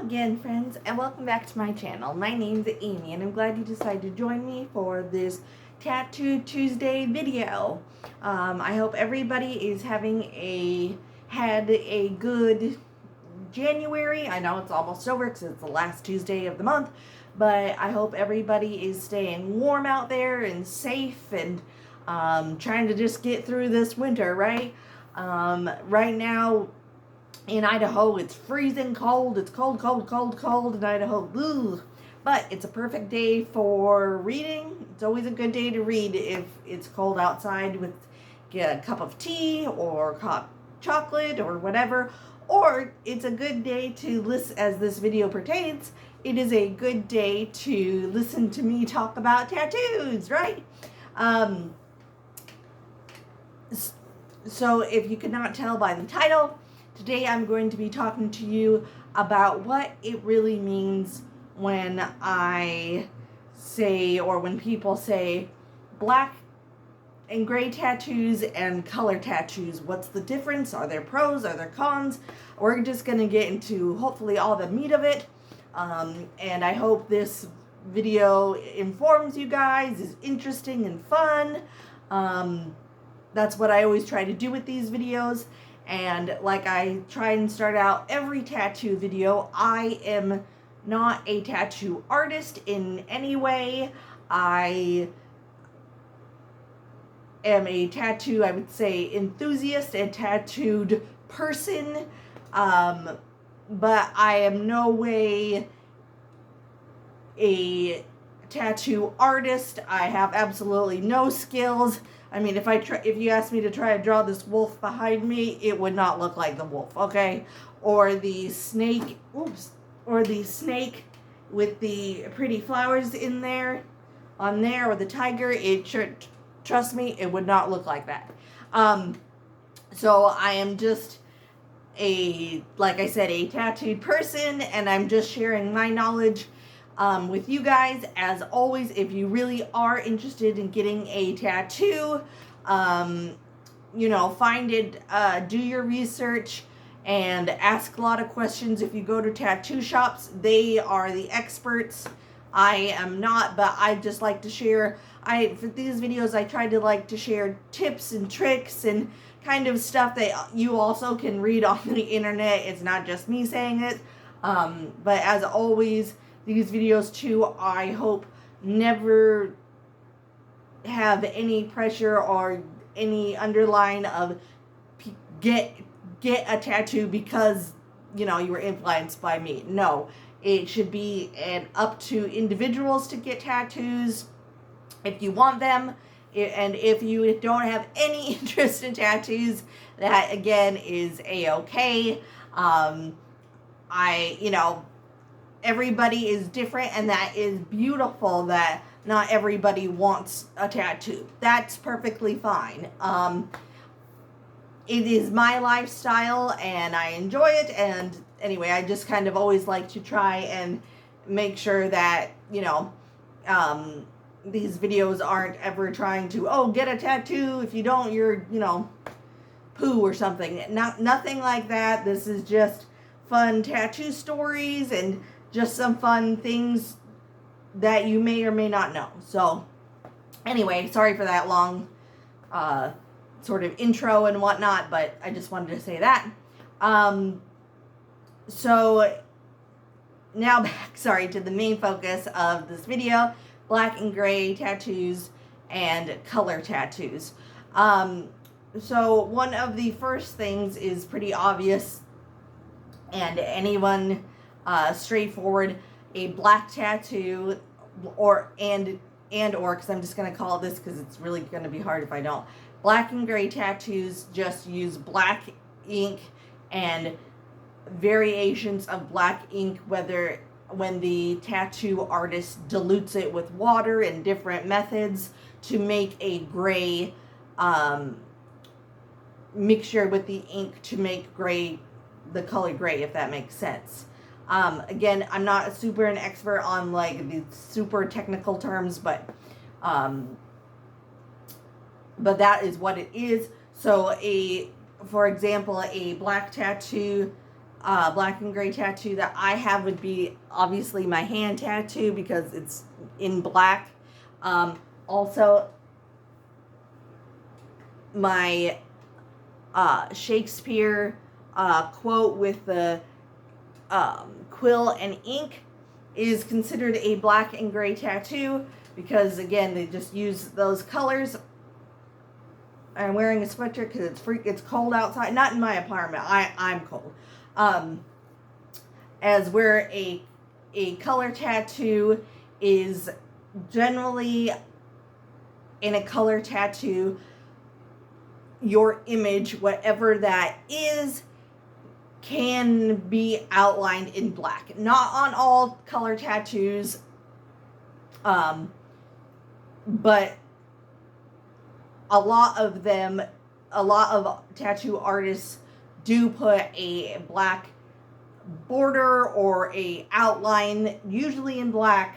again, friends, and welcome back to my channel. My name's Amy, and I'm glad you decided to join me for this Tattoo Tuesday video. I hope everybody is had a good January. I know it's almost over because it's the last Tuesday of the month, but I hope everybody is staying warm out there and safe and trying to just get through this winter, right? Right now, in Idaho, it's freezing cold. It's cold in Idaho. Ugh. But it's a perfect day for reading. It's always a good day to read if it's cold outside with get a cup of tea or hot chocolate or whatever. Or it's a good day to listen, as this video pertains, it is a good day to listen to me talk about tattoos, right? So if you could not tell by the title, today I'm going to be talking to you about what it really means when I say, or when people say, black and gray tattoos and color tattoos. What's the difference? Are there pros? Are there cons? We're just going to get into hopefully all the meat of it. And I hope this video informs you guys, is interesting and fun. That's what I always try to do with these videos. And like I try and start out every tattoo video, I am not a tattoo artist in any way. I am a tattoo, I would say, enthusiast and tattooed person. But I am no way a tattoo artist. I have absolutely no skills. I mean, if you asked me to try to draw this wolf behind me, it would not look like the wolf, okay? Or the snake, or the snake with the pretty flowers in there, on there, or the tiger, trust me, it would not look like that. So I am just like I said, a tattooed person, and I'm just sharing my knowledge with you guys. As always, if you really are interested in getting a tattoo, find it, do your research and ask a lot of questions. If you go to tattoo shops, they are the experts. I am not, but I just like to share, for these videos, I try to share tips and tricks and kind of stuff that you also can read on the internet. It's not just me saying it. But as always, these videos too, I hope, never have any pressure or any underline of get a tattoo because, you were influenced by me. No, it should be up to individuals to get tattoos if you want them. And if you don't have any interest in tattoos, that again is a-okay. Everybody is different, and that is beautiful that not everybody wants a tattoo. That's perfectly fine. It is my lifestyle, and I enjoy it, and anyway, I just kind of always like to try and make sure that, these videos aren't ever trying to, get a tattoo. If you don't, you're, poo or something. Nothing like that. This is just fun tattoo stories and just some fun things that you may or may not know. So anyway, sorry for that long sort of intro and whatnot, but I just wanted to say that. So now back, to the main focus of this video, black and gray tattoos and color tattoos. So one of the first things is pretty obvious, and anyone straightforward, a black tattoo, or because I'm just going to call it this because it's really going to be hard if I don't. Black and gray tattoos just use black ink and variations of black ink, when the tattoo artist dilutes it with water and different methods to make a gray mixture with the ink to make gray, the color gray, if that makes sense. Again, I'm not an expert on the super technical terms, but that is what it is. So for example, a black tattoo black and gray tattoo that I have would be obviously my hand tattoo because it's in black. Also, my Shakespeare quote with the quill and ink is considered a black and gray tattoo because, again, they just use those colors. I'm wearing a sweater because it's cold outside. Not in my apartment. I'm cold. As where a color tattoo is generally in a color tattoo, your image, whatever that is, can be outlined in black. Not on all color tattoos, but a lot of tattoo artists do put a black border or a outline, usually in black,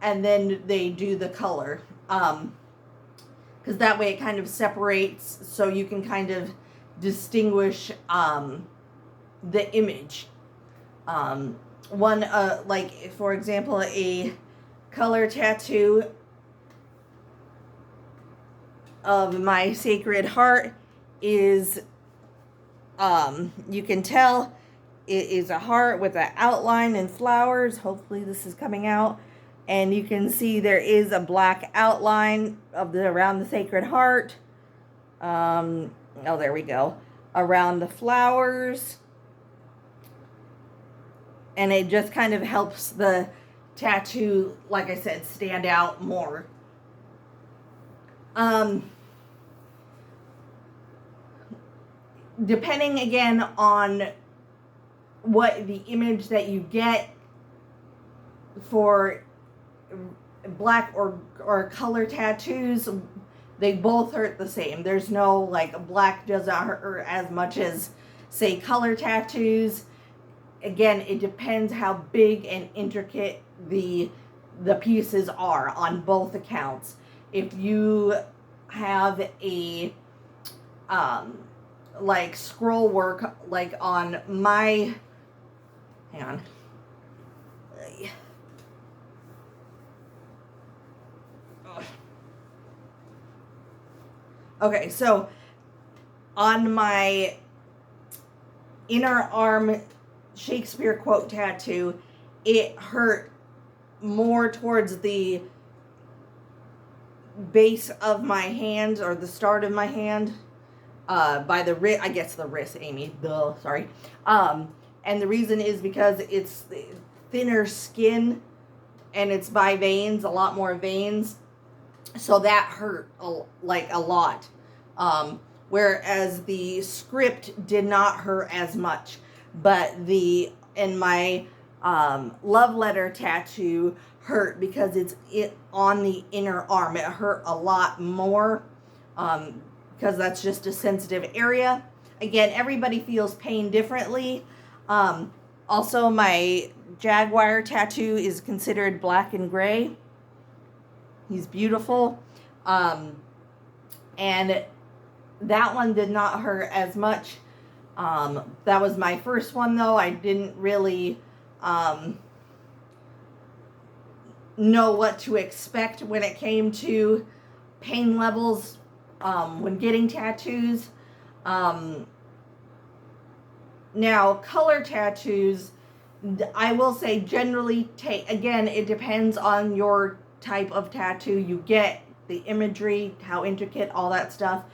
and then they do the color. Because that way it kind of separates, so you can kind of distinguish the image. Like, for example, a color tattoo of my Sacred Heart is, you can tell it is a heart with an outline and flowers. Hopefully this is coming out. And you can see there is a black outline around the Sacred Heart. Oh, there we go. Around the flowers. And it just kind of helps the tattoo, like I said, stand out more. Depending again on what the image that you get for black or color tattoos, they both hurt the same. There's no, like, black doesn't hurt as much as, say, color tattoos. Again, it depends how big and intricate the pieces are on both accounts. If you have a like scroll work, like on my, hang on. Okay, so on my inner arm Shakespeare quote tattoo, it hurt more towards the base of my hand, or the start of my hand, by the wrist, I guess the wrist, Amy, sorry. And the reason is because it's thinner skin, and it's by veins, a lot more veins, so that hurt a lot. Whereas the script did not hurt as much, but in my love letter tattoo hurt because it's on the inner arm. It hurt a lot more because that's just a sensitive area. Again, everybody feels pain differently. Also, my jaguar tattoo is considered black and gray. He's beautiful. And that one did not hurt as much. That was my first one, though. I didn't really know what to expect when it came to pain levels when getting tattoos. Now, color tattoos, I will say generally again, it depends on your type of tattoo you get, the imagery, how intricate, all that stuff.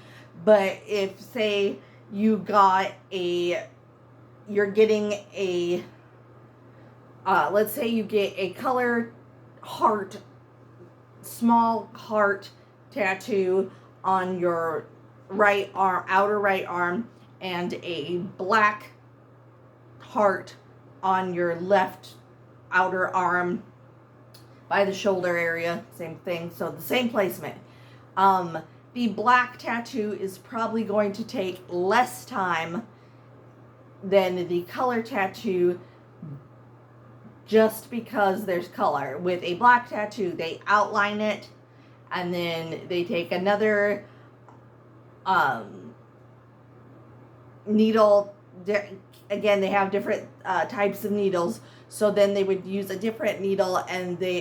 But if, say, you're getting a, let's say you get a color heart, small heart tattoo on your right arm, outer right arm, and a black heart on your left outer arm by the shoulder area, same thing, so the same placement. The black tattoo is probably going to take less time than the color tattoo, just because there's color. With a black tattoo, they outline it, and then they take another needle, again, they have different types of needles. So then they would use a different needle,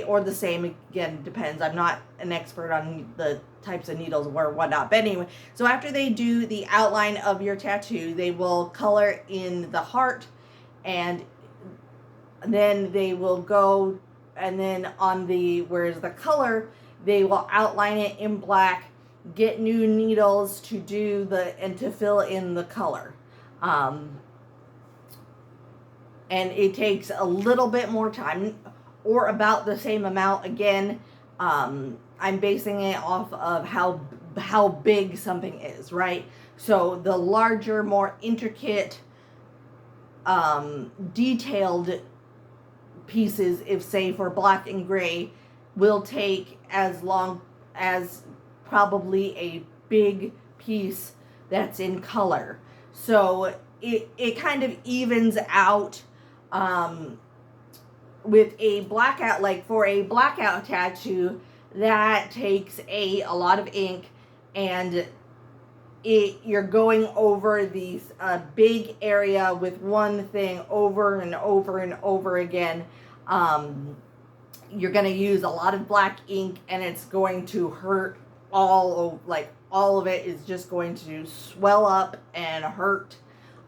or the same, again, depends. I'm not an expert on the types of needles or whatnot. But anyway, so after they do the outline of your tattoo, they will color in the heart, and then they will go, and then on where's the color, they will outline it in black, get new needles to do and to fill in the color. And it takes a little bit more time, or about the same amount. Again, I'm basing it off of how big something is, right? So the larger, more intricate, detailed pieces, if say for black and gray, will take as long as probably a big piece that's in color. So it kind of evens out. With a blackout, like for a blackout tattoo, that takes a lot of ink, and you're going over these big area with one thing over and over and over again. You're going to use a lot of black ink, and it's going to hurt all of it is just going to swell up and hurt.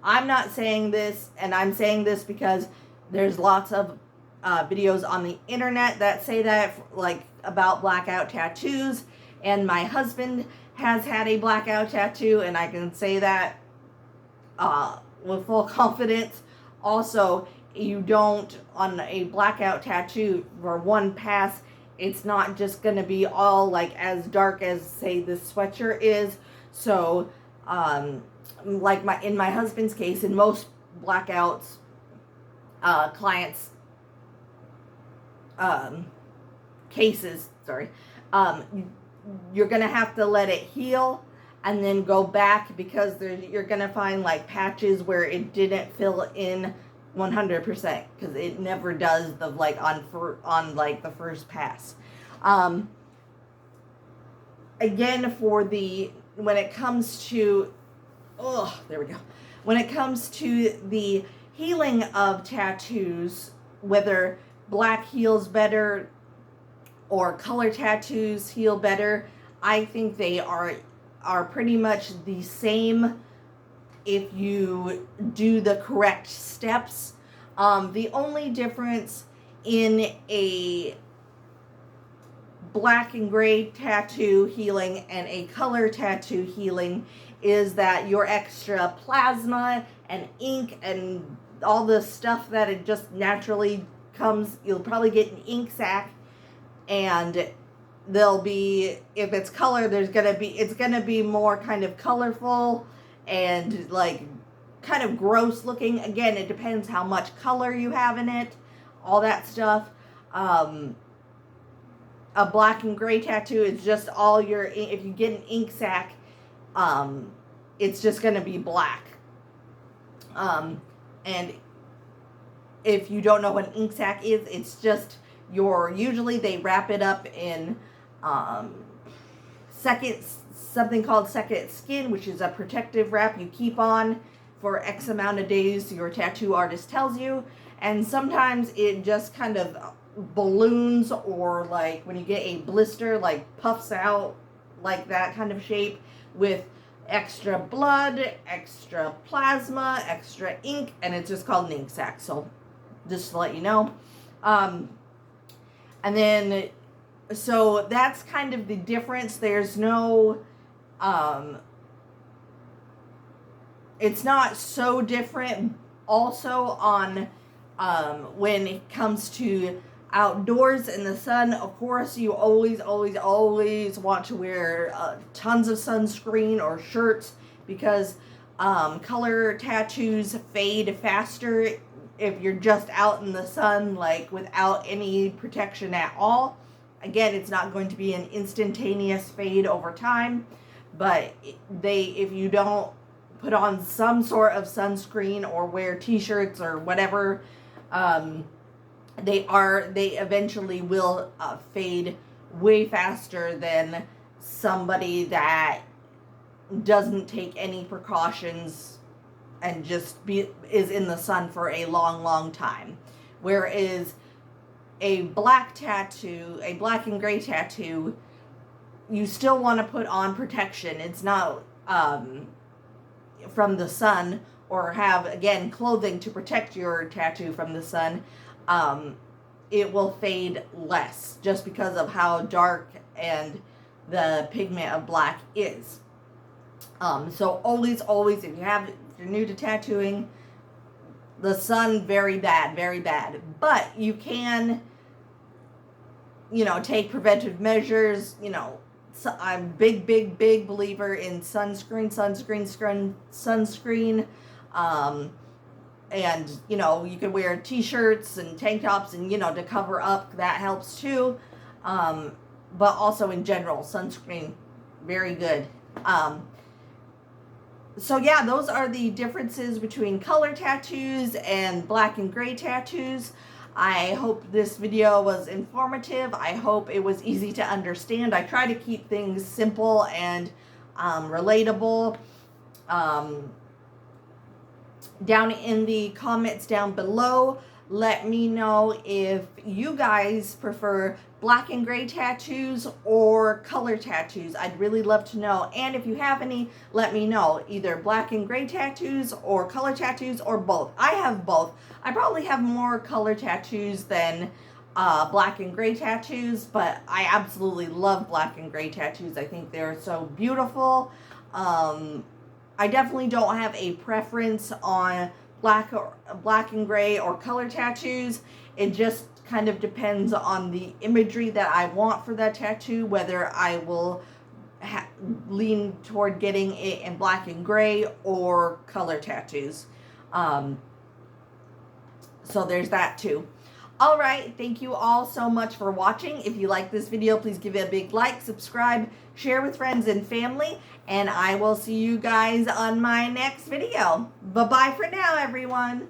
I'm not saying this, and I'm saying this because there's lots of videos on the internet that say that, like, about blackout tattoos, and my husband has had a blackout tattoo, and I can say that with full confidence. Also, you don't, on a blackout tattoo, for one pass, it's not just going to be all like as dark as, say, this sweatshirt is. So like in my husband's case, in most blackouts, clients cases, you're gonna have to let it heal and then go back, because you're gonna find like patches where it didn't fill in 100%, because it never does on like the first pass. Again, when it comes to when it comes to the healing of tattoos, whether black heals better or color tattoos heal better, I think they are pretty much the same if you do the correct steps. The only difference in a black and gray tattoo healing and a color tattoo healing is that your extra plasma and ink and all the stuff that it just naturally comes, you'll probably get an ink sac, and there'll be, if it's color, it's gonna be more kind of colorful and like kind of gross looking. Again, it depends how much color you have in it, all that stuff. A black and gray tattoo is just all if you get an ink sac, it's just going to be black. And if you don't know what an ink sac is, it's just usually they wrap it up in something called second skin, which is a protective wrap you keep on for X amount of days, your tattoo artist tells you. And sometimes it just kind of balloons, or like when you get a blister, like puffs out like that kind of shape with extra blood, extra plasma, extra ink, and it's just called an ink sac. So just to let you know. And then, so that's kind of the difference. There's no, it's not so different also on, when it comes to outdoors in the sun. Of course, you always want to wear tons of sunscreen or shirts, because color tattoos fade faster if you're just out in the sun, like without any protection at all. Again, it's not going to be an instantaneous fade over time, but if you don't put on some sort of sunscreen or wear t-shirts or whatever, they eventually will fade way faster than somebody that doesn't take any precautions and just is in the sun for a long time. Whereas a black tattoo, a black and gray tattoo, you still want to put on protection. It's not from the sun, or have, again, clothing to protect your tattoo from the sun. It will fade less just because of how dark and the pigment of black is. So always, if you're new to tattooing, the sun, very bad. But you can, take preventive measures. I'm big believer in sunscreen. And, you can wear t-shirts and tank tops and, to cover up. That helps too. But also in general, sunscreen, very good. So yeah, those are the differences between color tattoos and black and gray tattoos. I hope this video was informative. I hope it was easy to understand. I try to keep things simple and relatable. Down in the comments down below, let me know if you guys prefer black and gray tattoos or color tattoos. I'd really love to know. And if you have any, let me know. Either black and gray tattoos or color tattoos, or both. I have both. I probably have more color tattoos than black and gray tattoos, but I absolutely love black and gray tattoos. I think they're so beautiful. I definitely don't have a preference on black and gray or color tattoos. It just kind of depends on the imagery that I want for that tattoo, whether I will lean toward getting it in black and gray or color tattoos. So there's that too. All right, thank you all so much for watching. If you like this video, please give it a big like, subscribe, share with friends and family, and I will see you guys on my next video. Bye-bye for now, everyone.